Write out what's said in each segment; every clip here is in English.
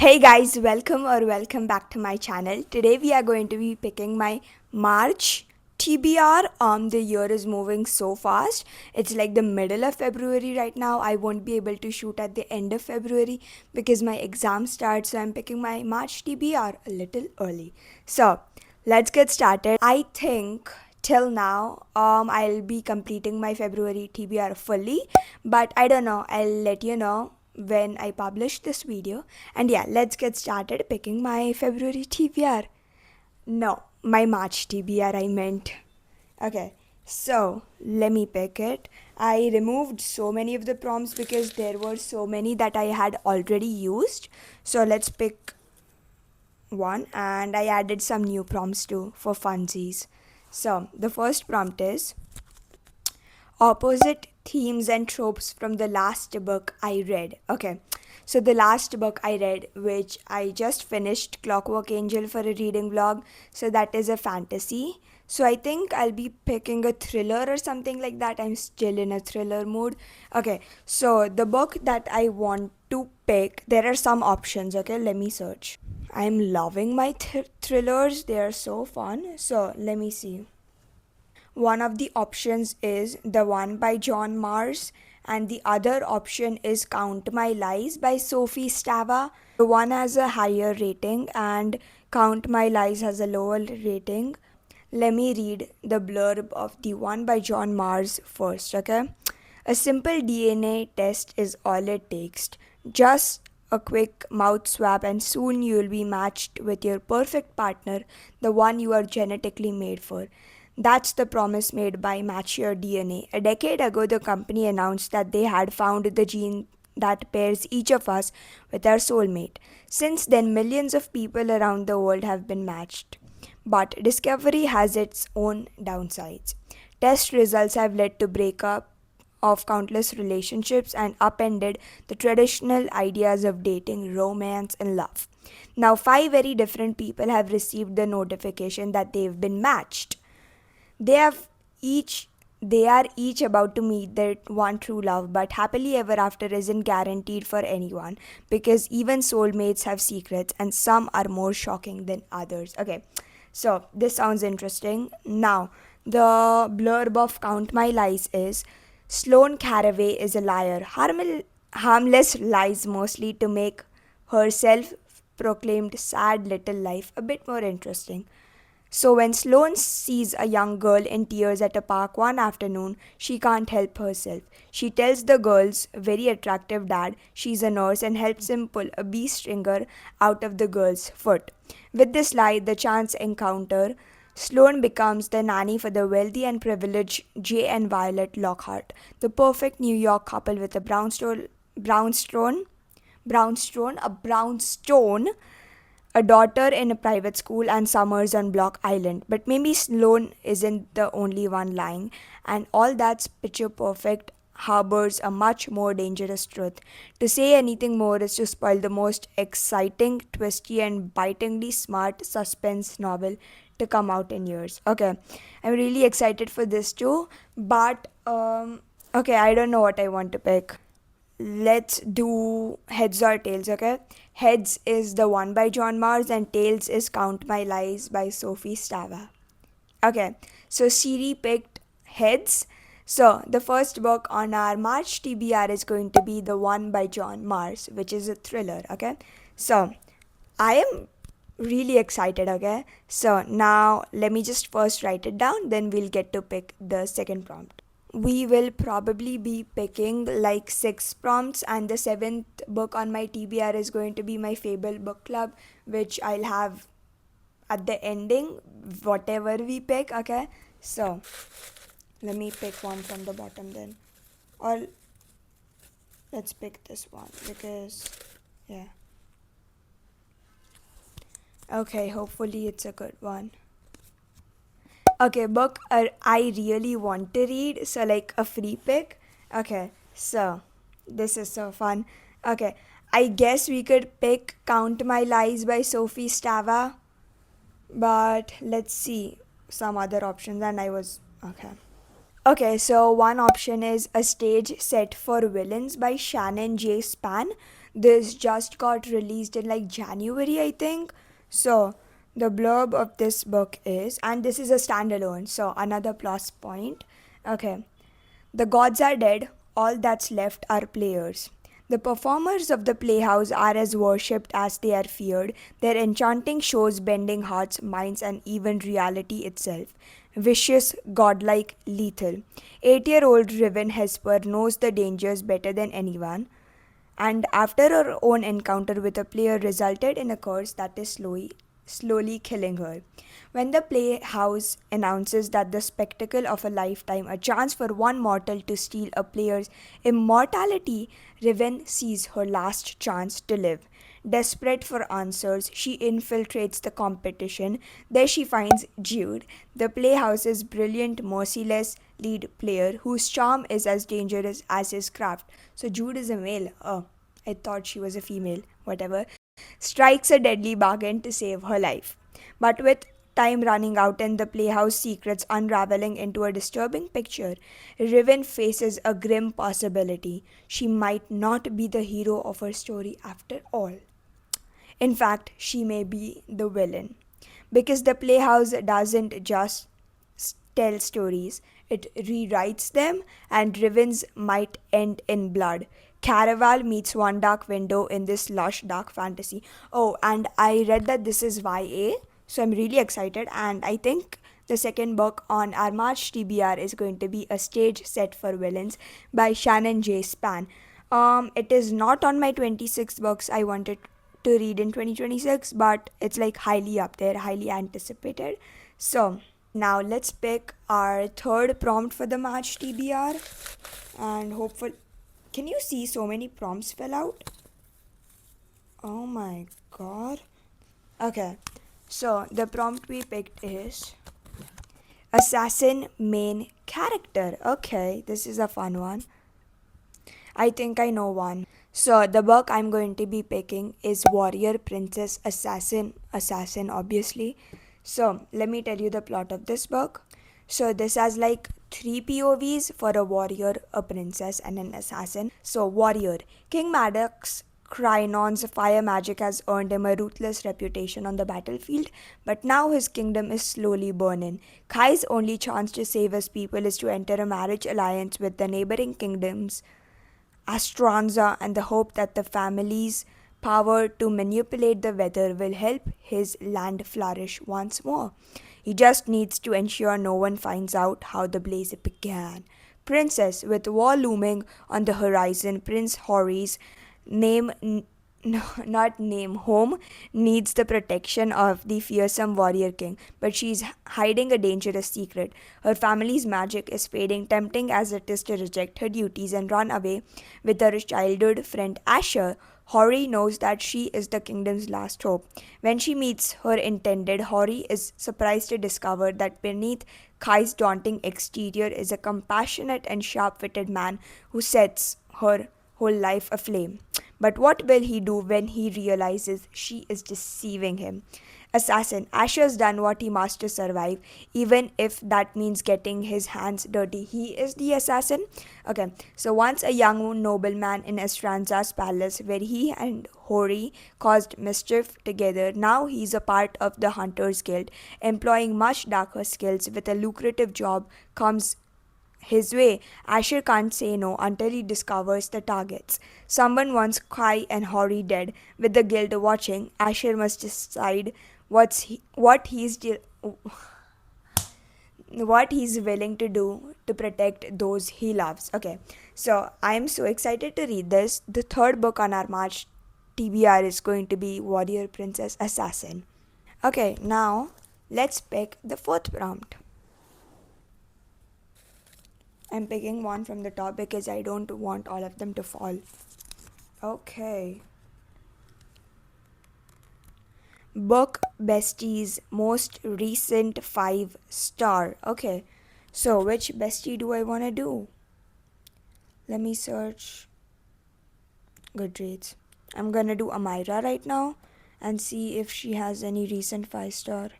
Hey guys, welcome back to my channel. Today we are going to be picking my March TBR. The year is moving so fast. It's like the middle of February right now. I won't be able to shoot at the end of February because my exam starts, so I'm picking my March TBR a little early. So, let's get started. I think till now I'll be completing my February TBR fully, but I don't know. I'll let you know when I publish this video. And yeah, let's get started picking my February TBR. No, my March TBR I meant. Okay, so let me pick it. I removed so many of the prompts because there were so many that I had already used. So let's pick one, and I added some new prompts too for funsies. So the first prompt is opposite themes and tropes from the last book I read. Okay, so the last book I read, which I just finished, Clockwork Angel, for a reading vlog, so that is a fantasy. So I think I'll be picking a thriller or something like that. I'm still in a thriller mood. Okay, so the book that I want to pick, there are some options. Okay, let me search. I'm loving my thrillers, they are so fun. So let me see. One of the options is The One by John Mars, and the other option is Count My Lies by Sophie Stava. The one has a higher rating and Count My Lies has a lower rating. Let me read the blurb of The One by John Mars first, okay? A simple DNA test is all it takes. Just a quick mouth swab, and soon you'll be matched with your perfect partner, the one you are genetically made for. That's the promise made by Match Your DNA. A decade ago, the company announced that they had found the gene that pairs each of us with our soulmate. Since then, millions of people around the world have been matched. But discovery has its own downsides. Test results have led to breakup of countless relationships and upended the traditional ideas of dating, romance, and love. Now, five very different people have received the notification that they've been matched. They have each they are each about to meet their one true love, but happily ever after isn't guaranteed for anyone because even soulmates have secrets and some are more shocking than others. Okay, so this sounds interesting. Now, the blurb of Count My Lies is Sloane Caraway is a liar, harmless lies mostly to make her self proclaimed sad little life a bit more interesting. So, when Sloane sees a young girl in tears at a park one afternoon, she can't help herself. She tells the girl's very attractive dad she's a nurse and helps him pull a bee stinger out of the girl's foot. With this lie, the chance encounter, Sloane becomes the nanny for the wealthy and privileged Jay and Violet Lockhart, the perfect New York couple with a brownstone, brownstone, a daughter in a private school, and summers on Block Island. But maybe Sloane isn't the only one lying, and all that's picture perfect harbors a much more dangerous truth. To say anything more is to spoil the most exciting, twisty, and bitingly smart suspense novel to come out in years. Okay, I'm really excited for this too, but okay, I don't know what I want to pick. Let's do heads or tails, okay? Heads is The One by John Mars, and tails is Count My Lies by Sophie Stava. Okay, so Siri picked heads. So the first book on our March TBR is going to be The One by John Mars, which is a thriller, okay? So I am really excited, okay? So now let me just first write it down, then we'll get to pick the second prompt. We will probably be picking like six prompts, and the seventh book on my TBR is going to be my Fable book club, which I'll have at the ending, whatever we pick. Okay, so let me pick one from the bottom then, or let's pick this one because yeah, okay, hopefully it's a good one. Okay, book I really want to read, so like a free pick. Okay, so this is so fun. Okay, I guess we could pick Count My Lies by Sophie Stava, but let's see some other options. And I was okay. Okay, so one option is A Stage Set for Villains by Shannon J. Span. This just got released in like January, I think. So the blurb of this book is, and this is a standalone, so another plus point. Okay. The gods are dead, all that's left are players. The performers of the playhouse are as worshipped as they are feared, their enchanting shows bending hearts, minds, and even reality itself. Vicious, godlike, lethal. 8-year-old Riven Hesper knows the dangers better than anyone, and after her own encounter with a player resulted in a curse that is slowly killing her. When the playhouse announces that the spectacle of a lifetime, a chance for one mortal to steal a player's immortality, Riven sees her last chance to live. Desperate for answers, she infiltrates the competition. There she finds Jude, the playhouse's brilliant, merciless lead player whose charm is as dangerous as his craft. So Jude is a male. Oh, I thought she was a female. Whatever. Strikes a deadly bargain to save her life. But with time running out and the playhouse secrets unraveling into a disturbing picture, Riven faces a grim possibility. She might not be the hero of her story after all. In fact, she may be the villain. Because the playhouse doesn't just tell stories, it rewrites them, and Riven's might end in blood. Caraval meets One Dark Window in this lush dark fantasy. Oh, and I read that this is YA, so I'm really excited, and I think the second book on our March TBR is going to be A Stage Set for Villains by Shannon J. Span. It is not on my 26 books I wanted to read in 2026, but it's like highly up there, highly anticipated. So, now let's pick our third prompt for the March TBR, and hopefully, can you see so many prompts fell out? Oh my god. Okay, so the prompt we picked is Assassin Main Character. Okay, this is a fun one. I think I know one. So the book I'm going to be picking is Warrior Princess Assassin obviously. So let me tell you the plot of this book. So this has like three POVs for a warrior, a princess, and an assassin. So warrior, King Maddox Crynon's fire magic has earned him a ruthless reputation on the battlefield, but now his kingdom is slowly burning. Kai's only chance to save his people is to enter a marriage alliance with the neighboring kingdoms Astranza, and the hope that the family's power to manipulate the weather will help his land flourish once more. He just needs to ensure no one finds out how the blaze began. Princess, with war looming on the horizon, Prince Hori's name no, not name home needs the protection of the fearsome warrior king, but she's hiding a dangerous secret. Her family's magic is fading, tempting as it is to reject her duties and run away with her childhood friend Asher. Hori knows that she is the kingdom's last hope. When she meets her intended, Hori is surprised to discover that beneath Kai's daunting exterior is a compassionate and sharp witted man who sets her whole life aflame. But what will he do when he realizes she is deceiving him? Assassin, Asher's done what he must to survive, even if that means getting his hands dirty. He is the assassin. Okay, so once a young nobleman in Estranza's palace, where he and Hori caused mischief together, now he's a part of the Hunters Guild, employing much darker skills with a lucrative job comes his way. Asher can't say no until he discovers the targets. Someone wants Kai and Hori dead. With the guild watching, Asher must decide what he's willing to do to protect those he loves. Okay, so I'm so excited to read this. The third book on our March TBR is going to be Warrior Princess Assassin. Okay, now let's pick the fourth prompt. I'm picking one from the top because I don't want all of them to fall. Okay. Book Bestie's most recent 5-star. Okay. So which bestie do I want to do? Let me search Goodreads. I'm gonna do Amira right now and see if she has any recent 5-star.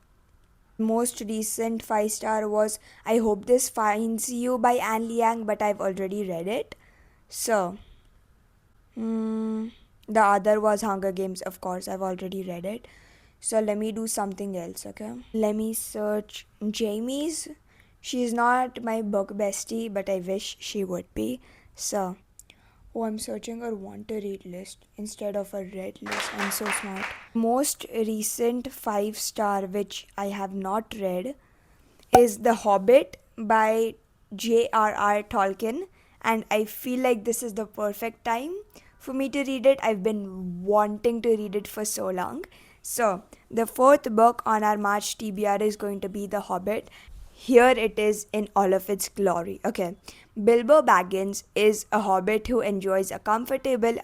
Most recent 5-star was I Hope This Finds You by Anne Liang, but I've already read it. So, The other was Hunger Games, of course, I've already read it. So let me do something else, okay? Let me search Jamie's. She's not my book bestie, but I wish she would be. So, oh, I'm searching her want to read list instead of a read list. I'm so smart. Most recent 5 star, which I have not read, is The Hobbit by J.R.R. Tolkien, and I feel like this is the perfect time for me to read it. I've been wanting to read it for so long. So, the fourth book on our March TBR is going to be The Hobbit. Here it is in all of its glory. Okay, Bilbo Baggins is a hobbit who enjoys a comfortable,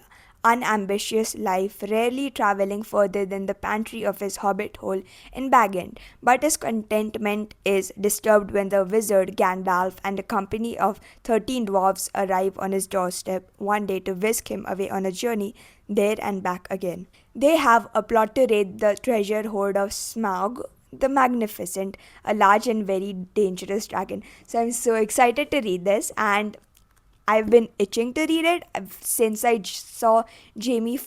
unambitious life, rarely traveling further than the pantry of his hobbit hole in Baggin. But his contentment is disturbed when the wizard Gandalf and a company of 13 dwarfs arrive on his doorstep one day to whisk him away on a journey there and back again. They have a plot to raid the treasure hoard of Smaug the Magnificent, a large and very dangerous dragon. So I'm so excited to read this, and I've been itching to read it since I saw Jamie's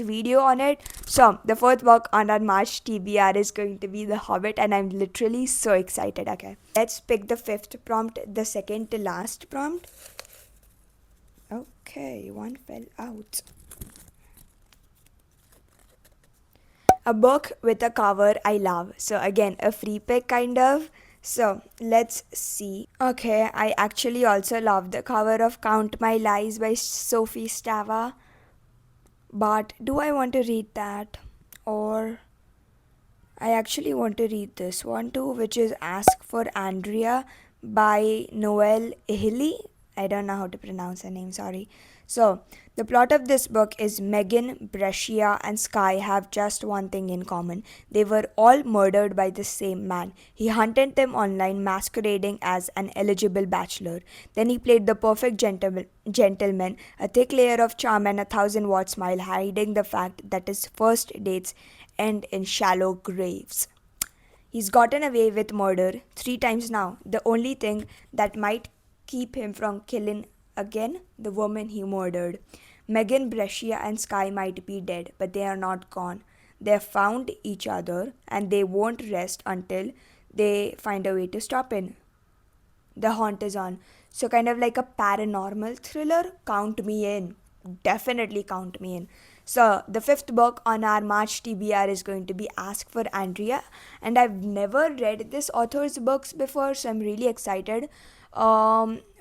video on it. So the fourth book on our March TBR is going to be The Hobbit, and I'm literally so excited. Okay, let's pick the fifth prompt, the second to last prompt. Okay, one fell out. A book with a cover I love. So again, a free pick kind of. So let's see. Okay, I actually also love the cover of Count My Lies by Sophie Stava. But do I want to read that? Or I actually want to read this one too, which is Ask for Andrea by Noelle Ihili. I don't know how to pronounce her name, sorry. So, the plot of this book is Megan, Brescia, and Sky have just one thing in common. They were all murdered by the same man. He hunted them online, masquerading as an eligible bachelor. Then he played the perfect gentleman, a thick layer of charm and a 1,000-watt smile, hiding the fact that his first dates end in shallow graves. He's gotten away with murder 3 times now. The only thing that might keep him from killing again the woman he murdered. Megan, Brescia, and Sky might be dead, but they are not gone. They have found each other and they won't rest until they find a way to stop it. The haunt is on. So, kind of like a paranormal thriller. Count me in. Definitely count me in. So, the fifth book on our March TBR is going to be Ask for Andrea. And I've never read this author's books before, so I'm really excited.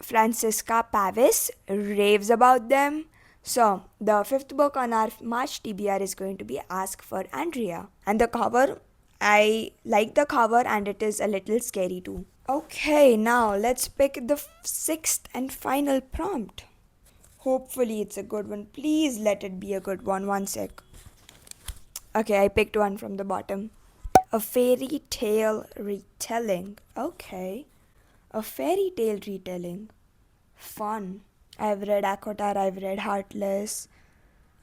Francisca Pavis raves about them. So, the fifth book on our March TBR is going to be Ask for Andrea. And the cover, I like the cover and it is a little scary too. Okay, now let's pick the sixth and final prompt. Hopefully, it's a good one. Please let it be a good one. One sec. Okay, I picked one from the bottom. A fairy tale retelling. Okay. A fairy tale retelling. Fun. I've read Akotar, I've read Heartless.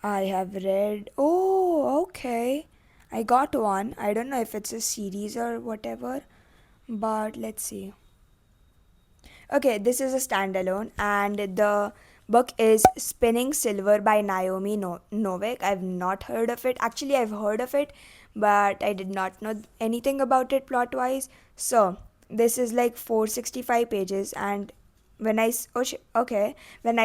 I have read. Oh, okay. I got one. I don't know if it's a series or whatever, but let's see. Okay, this is a standalone, and the book is Spinning Silver by Naomi Novik. I've not heard of it. Actually, I've heard of it, but I did not know anything about it plot wise. So, this is like 465 pages, and when I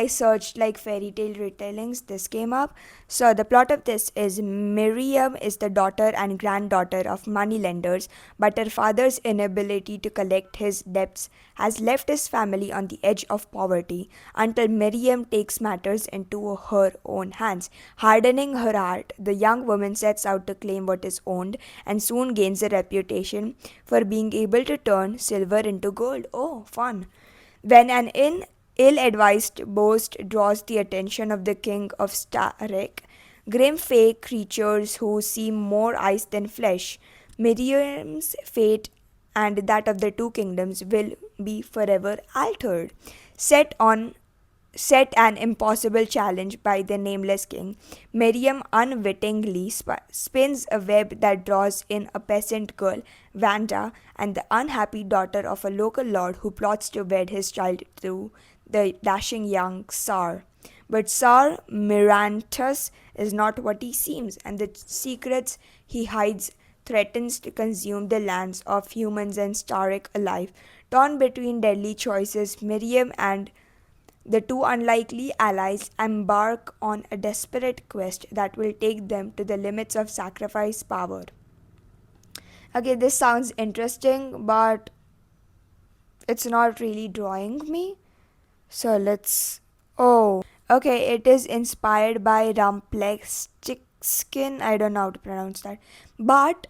searched like fairy tale retellings, this came up. So the plot of this is Miriam is the daughter and granddaughter of moneylenders, but her father's inability to collect his debts has left his family on the edge of poverty until Miriam takes matters into her own hands. Hardening her heart, the young woman sets out to claim what is owned and soon gains a reputation for being able to turn silver into gold. Oh, fun. When an ill-advised boast draws the attention of the king of Starek, grim fake creatures who seem more ice than flesh, Miriam's fate and that of the two kingdoms will be forever altered. Set on Set an impossible challenge by the nameless king, Miriam unwittingly spins a web that draws in a peasant girl, Vanda, and the unhappy daughter of a local lord who plots to wed his child to the dashing young Tsar. But Sir Mirantus is not what he seems, and the secrets he hides threatens to consume the lands of humans and Starrick alike. Torn between deadly choices, Miriam and the two unlikely allies embark on a desperate quest that will take them to the limits of sacrifice power. Okay, this sounds interesting, but it's not really drawing me. So let's. Oh, okay, it is inspired by Rumpelstiltskin. I don't know how to pronounce that. But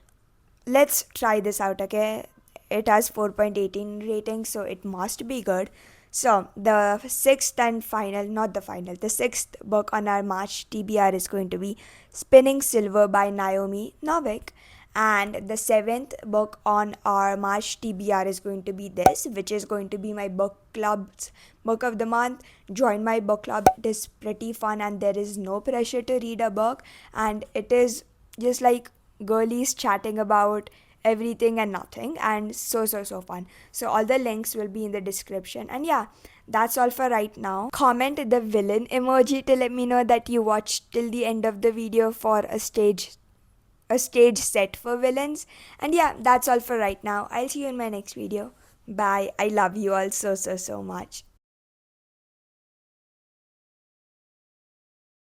let's try this out, okay? It has 4.18 rating, so it must be good. So, the sixth and final, not the final, the sixth book on our March TBR is going to be Spinning Silver by Naomi Novik. And the seventh book on our March TBR is going to be this, which is going to be my book club's book of the month. Join my book club, it is pretty fun, and there is no pressure to read a book, and it is just like girlies chatting about everything and nothing, and so fun. So all the links will be in the description, and yeah, that's all for right now. Comment the villain emoji to let me know that you watched till the end of the video for a stage set for villains. And yeah, that's all for right now. I'll see you in my next video. Bye. I love you all so much.